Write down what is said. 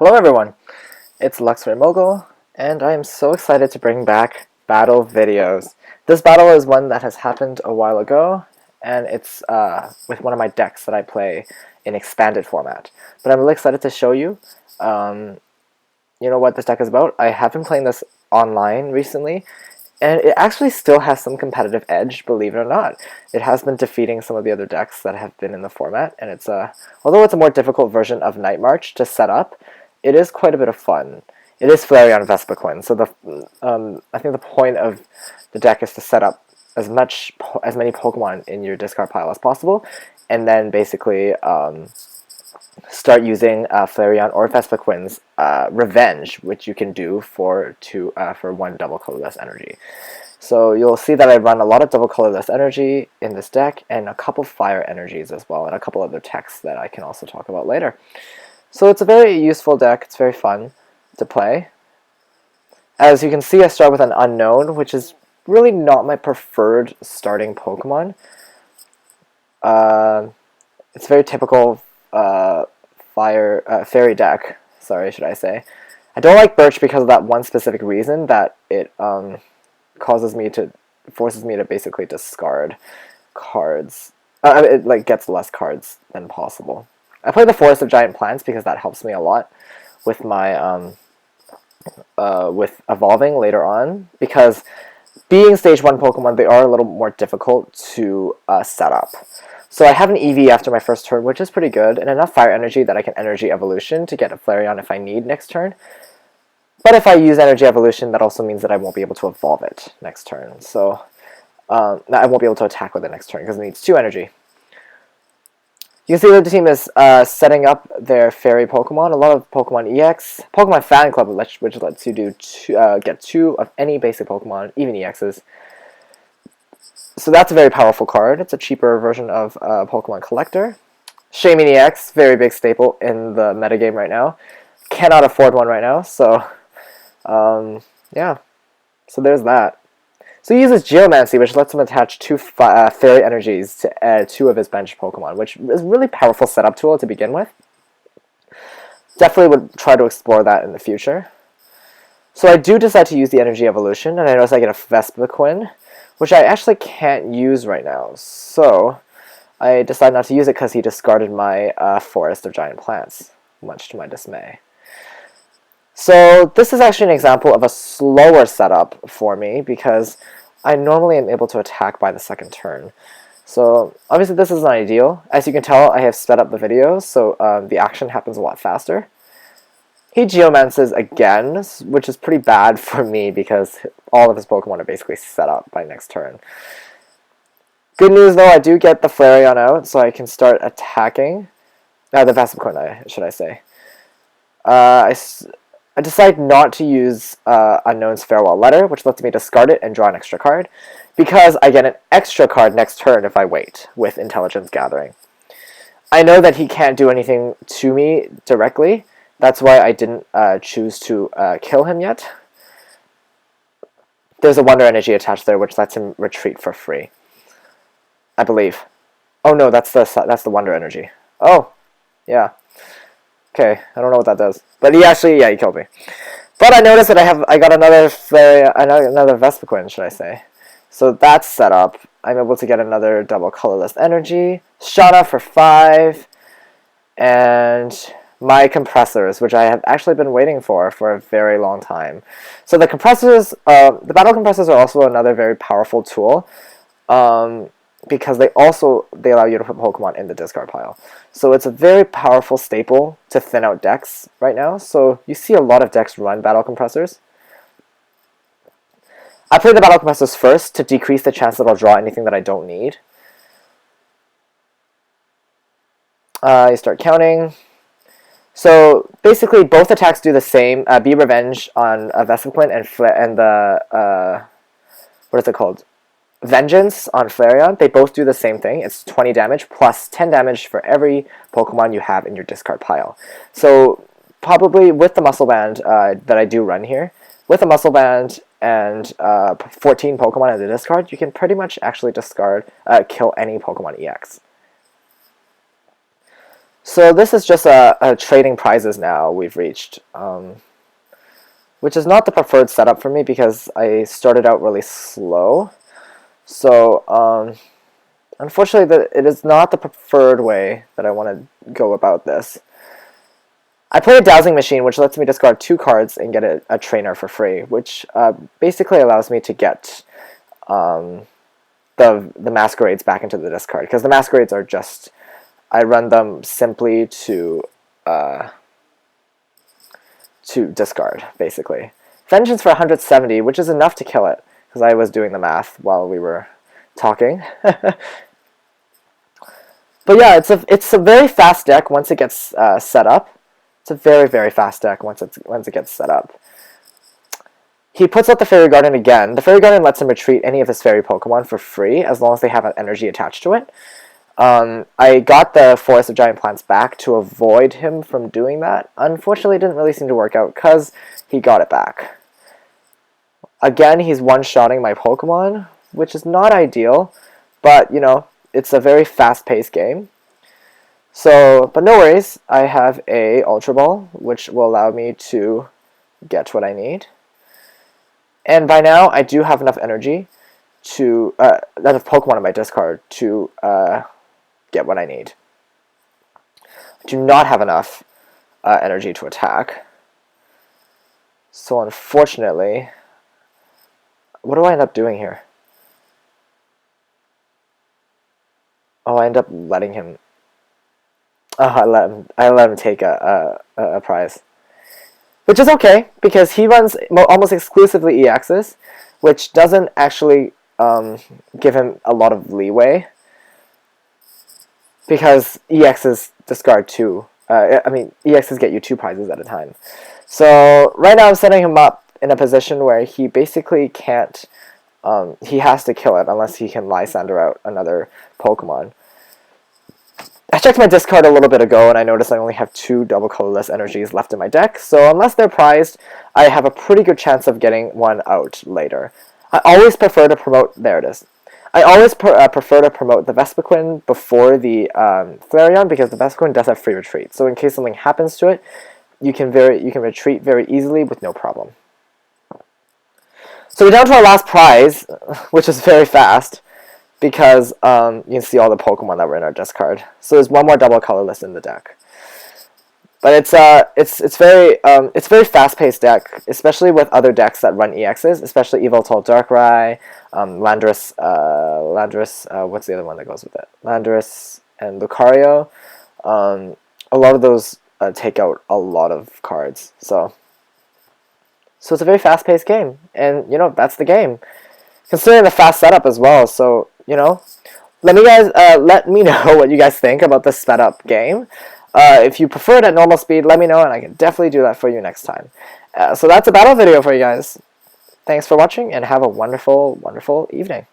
Hello everyone, it's Luxray Mogul, and I am so excited to bring back battle videos. This battle is one that has happened a while ago, and it's with one of my decks that I play in expanded format. But I'm really excited to show you, what this deck is about. I have been playing this online recently, and it actually still has some competitive edge, believe it or not. It has been defeating some of the other decks that have been in the format, and it's although it's a more difficult version of Night March to set up, it is quite a bit of fun. It is Flareon Vespiquen, so I think the point of the deck is to set up as many Pokemon in your discard pile as possible, and then basically start using Flareon or Vespiquen's Revenge, which you can do for one double colorless energy. So you'll see that I run a lot of double colorless energy in this deck, and a couple fire energies as well, and a couple other techs that I can also talk about later. So it's a very useful deck, it's very fun to play. As you can see, I start with an Unknown, which is really not my preferred starting Pokemon. It's very typical fairy deck, sorry, should I say. I don't like Birch because of that one specific reason, that it forces me to basically discard cards. It gets less cards than possible. I play the Forest of Giant Plants because that helps me a lot with my with evolving later on, because being stage 1 Pokemon, they are a little more difficult to set up. So I have an EV after my first turn, which is pretty good, and enough Fire Energy that I can Energy Evolution to get a Flareon if I need next turn. But if I use Energy Evolution, that also means that I won't be able to evolve it next turn. So I won't be able to attack with it next turn because it needs 2 energy. You can see that the team is setting up their fairy Pokemon. A lot of Pokemon EX, Pokemon Fan Club, which lets you get 2 of any basic Pokemon, even EXs. So that's a very powerful card. It's a cheaper version of Pokemon Collector. Shaymin EX, very big staple in the metagame right now. Cannot afford one right now, so yeah. So there's that. So he uses Geomancy, which lets him attach 2 Fairy Energies to 2 of his bench Pokemon, which is a really powerful setup tool to begin with. Definitely would try to explore that in the future. So I do decide to use the Energy Evolution, and I notice I get a Vespiquen, which I actually can't use right now. So I decide not to use it because he discarded my Forest of Giant Plants, much to my dismay. So this is actually an example of a slower setup for me, because I normally am able to attack by the second turn. So obviously this isn't ideal. As you can tell, I have sped up the video, so the action happens a lot faster. He Geomances again, which is pretty bad for me because all of his Pokemon are basically set up by next turn. Good news though, I do get the Flareon out, so I can start attacking. The Vespiquen, should I say. I decide not to use Unknown's Farewell Letter, which lets me discard it and draw an extra card, because I get an extra card next turn if I wait with Intelligence Gathering. I know that he can't do anything to me directly, that's why I didn't choose to kill him yet. There's a Wonder Energy attached there, which lets him retreat for free, I believe. Oh no, that's the Wonder Energy. Oh, yeah. Okay, I don't know what that does, but he killed me. But I noticed that I got another Vespiquen, should I say? So that's set up. I'm able to get another double colorless energy, Shauna for 5, and my compressors, which I have actually been waiting for a very long time. So the compressors, the battle compressors are also another very powerful tool. Because they allow you to put Pokemon in the discard pile. So it's a very powerful staple to thin out decks right now. So you see a lot of decks run Battle Compressors. I play the Battle Compressors first to decrease the chance that I'll draw anything that I don't need. You start counting. So basically both attacks do the same. Be Revenge on Vespiquen and the what is it called? Vengeance on Flareon, they both do the same thing. It's 20 damage plus 10 damage for every Pokemon you have in your discard pile. So probably with the Muscle Band that I do run here, with a Muscle Band and 14 Pokemon in the discard, you can pretty much actually kill any Pokemon EX. So this is just a trading prizes now we've reached, which is not the preferred setup for me because I started out really slow. So unfortunately, it is not the preferred way that I want to go about this. I play a dowsing machine, which lets me discard 2 cards and get a trainer for free, which basically allows me to get the masquerades back into the discard, because the masquerades are just, I run them simply to discard, basically. Vengeance for 170, which is enough to kill it, because I was doing the math while we were talking. But yeah, it's a very fast deck once it gets set up. It's a very, very fast deck once it gets set up. He puts out the Fairy Garden again. The Fairy Garden lets him retreat any of his fairy Pokemon for free, as long as they have an energy attached to it. I got the Forest of Giant Plants back to avoid him from doing that. Unfortunately, it didn't really seem to work out because he got it back. Again, he's one-shotting my Pokemon, which is not ideal, but, you know, it's a very fast-paced game. So, but no worries, I have a Ultra Ball, which will allow me to get what I need. And by now, I do have enough energy to, enough Pokemon in my discard to get what I need. I do not have enough energy to attack. So unfortunately, what do I end up doing here? Oh, I end up letting him... Oh, I let him take a prize. Which is okay, because he runs almost exclusively EXs, which doesn't actually give him a lot of leeway. Because EXs discard 2. EXs get you 2 prizes at a time. So, right now I'm setting him up in a position where he basically can't... he has to kill it unless he can Lysander out another Pokemon. I checked my discard a little bit ago and I noticed I only have 2 double colorless energies left in my deck, so unless they're prized, I have a pretty good chance of getting one out later. I always prefer to promote... There it is. I always prefer to promote the Vespiquen before the Flareon, because the Vespiquen does have free retreat. So in case something happens to it, you can retreat very easily with no problem. So we're down to our last prize, which is very fast, because you can see all the Pokemon that were in our discard. So there's one more double colorless in the deck. But it's very fast-paced deck, especially with other decks that run EXs, especially Yveltal Darkrai, Landorus, what's the other one that goes with it? Landorus and Lucario. A lot of those take out a lot of cards. So it's a very fast-paced game, and you know, that's the game. Considering the fast setup as well, so you know, let me know what you guys think about this sped up game. If you prefer it at normal speed, let me know, and I can definitely do that for you next time. So that's a battle video for you guys. Thanks for watching, and have a wonderful, wonderful evening.